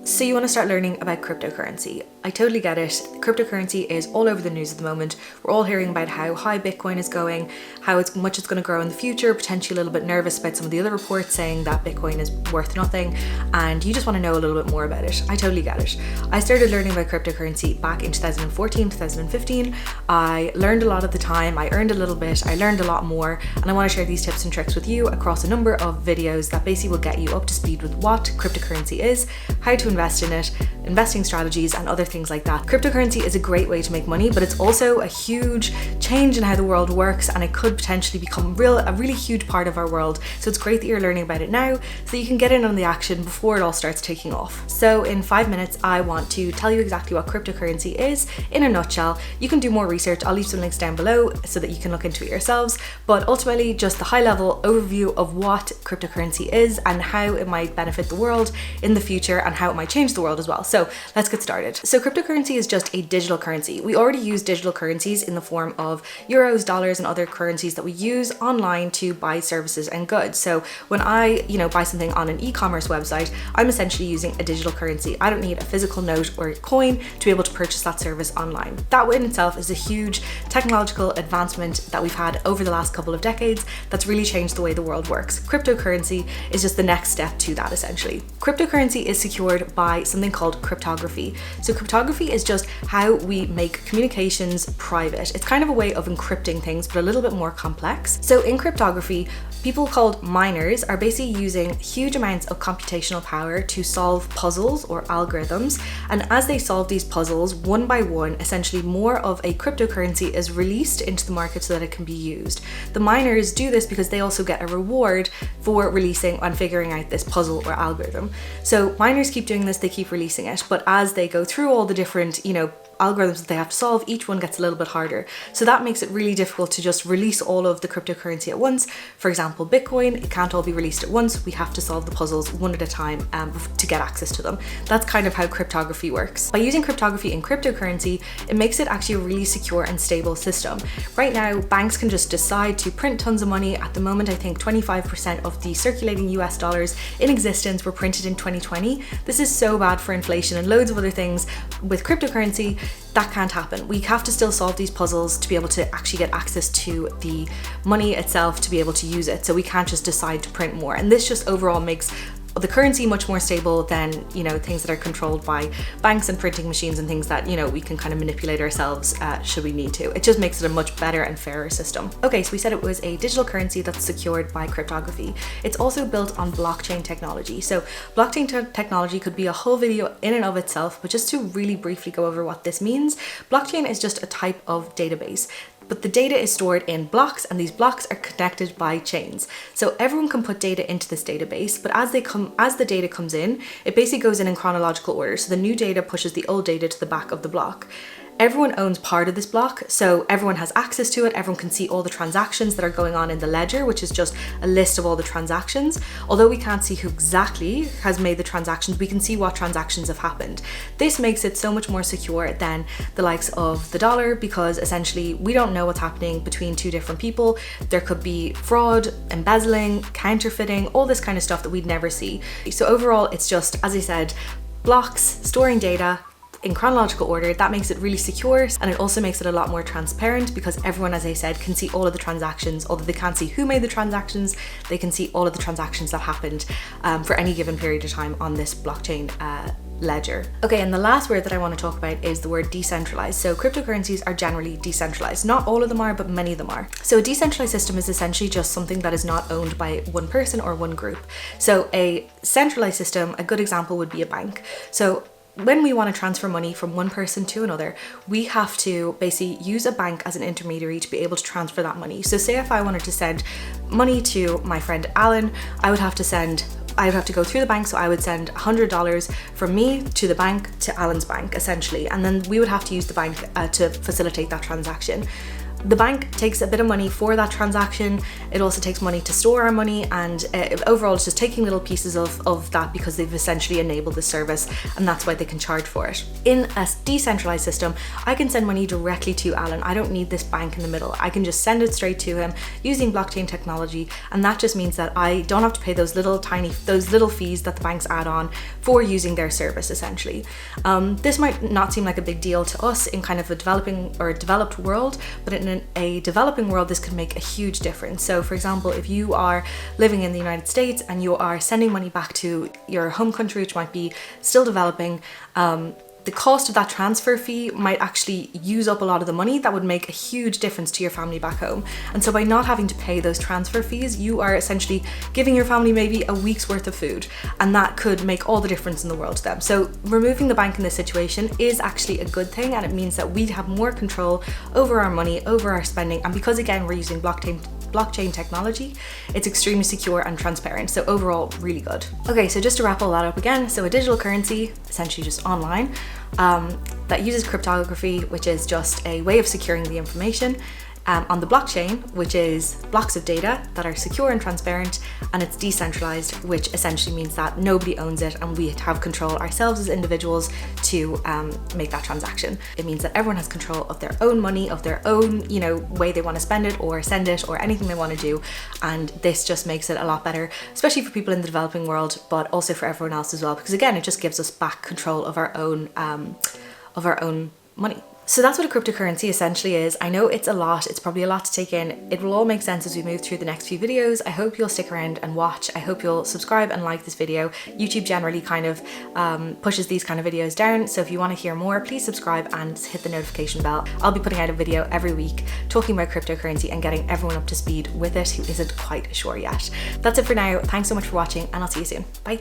So you want to start learning about cryptocurrency. I totally get it. Cryptocurrency is all over the news at the moment. We're all hearing about how high Bitcoin is going, how much it's going to grow in the future, potentially a little bit nervous about some of the other reports saying that Bitcoin is worth nothing, and you just want to know a little bit more about it. I totally get it. I started learning about cryptocurrency back in 2014, 2015. I learned a lot at the time, I earned a little bit, I learned a lot more, and I want to share these tips and tricks with you across a number of videos that basically will get you up to speed with what cryptocurrency is, how to invest in it, investing strategies, and other things like that. Cryptocurrency is a great way to make money, but it's also a huge change in how the world works, and it could potentially become a really huge part of our world. So it's great that you're learning about it now so you can get in on the action before it all starts taking off. So in 5 minutes, I want to tell you exactly what cryptocurrency is in a nutshell. You can do more research. I'll leave some links down below so that you can look into it yourselves, but ultimately just the high level overview of what cryptocurrency is and how it might benefit the world in the future and how it might change the world as well. So let's get started. So cryptocurrency is just a digital currency. We already use digital currencies in the form of euros, dollars, and other currencies that we use online to buy services and goods. So when I, buy something on an e-commerce website, I'm essentially using a digital currency. I don't need a physical note or a coin to be able to purchase that service online. That in itself is a huge technological advancement that we've had over the last couple of decades that's really changed the way the world works. Cryptocurrency is just the next step to that, essentially. Cryptocurrency is secured by something called cryptography. So cryptography is just how we make communications private. It's kind of a way of encrypting things, but a little bit more complex. So in cryptography, people called miners are basically using huge amounts of computational power to solve puzzles or algorithms. And as they solve these puzzles one by one, essentially more of a cryptocurrency is released into the market so that it can be used. The miners do this because they also get a reward for releasing and figuring out this puzzle or algorithm. So miners keep doing this, they keep releasing it, but as they go through all the different, algorithms that they have to solve, each one gets a little bit harder. So that makes it really difficult to just release all of the cryptocurrency at once. For example, Bitcoin, it can't all be released at once. We have to solve the puzzles one at a time to get access to them. That's kind of how cryptography works. By using cryptography in cryptocurrency, it makes it actually a really secure and stable system. Right now, banks can just decide to print tons of money. At the moment, I think 25% of the circulating US dollars in existence were printed in 2020. This is so bad for inflation and loads of other things. With cryptocurrency, that can't happen. We have to still solve these puzzles to be able to actually get access to the money itself to be able to use it. So we can't just decide to print more. And this just overall makes the currency much more stable than, things that are controlled by banks and printing machines and things that, we can kind of manipulate ourselves should we need to. It just makes it a much better and fairer system. Okay, so we said it was a digital currency that's secured by cryptography. It's also built on blockchain technology. So blockchain technology could be a whole video in and of itself, but just to really briefly go over what this means, blockchain is just a type of database. But the data is stored in blocks, and these blocks are connected by chains. So everyone can put data into this database, but as the data comes in, it basically goes in chronological order. So the new data pushes the old data to the back of the block. Everyone owns part of this block, so everyone has access to it. Everyone can see all the transactions that are going on in the ledger, which is just a list of all the transactions. Although we can't see who exactly has made the transactions, we can see what transactions have happened. This makes it so much more secure than the likes of the dollar, because essentially we don't know what's happening between two different people. There could be fraud, embezzling, counterfeiting, all this kind of stuff that we'd never see. So overall, it's just, as I said, blocks storing data in chronological order. That makes it really secure, and it also makes it a lot more transparent because everyone, as I said, can see all of the transactions. Although they can't see who made the transactions, they can see all of the transactions that happened for any given period of time on this blockchain ledger. Okay, and the last word that I want to talk about is the word decentralized. So cryptocurrencies are generally decentralized. Not all of them are, but many of them are. So a decentralized system is essentially just something that is not owned by one person or one group. So a centralized system, a good example would be a bank. So when we want to transfer money from one person to another, we have to basically use a bank as an intermediary to be able to transfer that money. So say if I wanted to send money to my friend Alan, I would have to go through the bank. So I would send $100 from me to the bank to Alan's bank, essentially. And then we would have to use the bank to facilitate that transaction. The bank takes a bit of money for that transaction. It also takes money to store our money, and overall it's just taking little pieces of that because they've essentially enabled the service, and that's why they can charge for it. In a decentralized system, I can send money directly to Alan. I don't need this bank in the middle. I can just send it straight to him using blockchain technology, and that just means that I don't have to pay those little fees that the banks add on for using their service essentially. This might not seem like a big deal to us in kind of a developing or developed world, but in a developing world this could make a huge difference. So for example, if you are living in the United States and you are sending money back to your home country, which might be still developing, the cost of that transfer fee might actually use up a lot of the money that would make a huge difference to your family back home. And so by not having to pay those transfer fees, you are essentially giving your family maybe a week's worth of food, and that could make all the difference in the world to them. So removing the bank in this situation is actually a good thing, and it means that we have more control over our money, over our spending, and because again we're using blockchain technology, it's extremely secure and transparent. So overall, really good. Okay, so just to wrap all that up again, so a digital currency, essentially just online, that uses cryptography, which is just a way of securing the information, on the blockchain, which is blocks of data that are secure and transparent, and it's decentralized, which essentially means that nobody owns it and we have control ourselves as individuals to make that transaction. It means that everyone has control of their own money, of their own, way they want to spend it or send it or anything they want to do, and this just makes it a lot better, especially for people in the developing world, but also for everyone else as well, because again, it just gives us back control of our own money. So that's what a cryptocurrency essentially is. I know it's a lot, it's probably a lot to take in. It will all make sense as we move through the next few videos. I hope you'll stick around and watch. I hope you'll subscribe and like this video. YouTube generally kind of pushes these kind of videos down, so if you want to hear more, please subscribe and hit the notification bell. I'll be putting out a video every week talking about cryptocurrency and getting everyone up to speed with it who isn't quite sure yet. That's it for now. Thanks so much for watching, and I'll see you soon. Bye.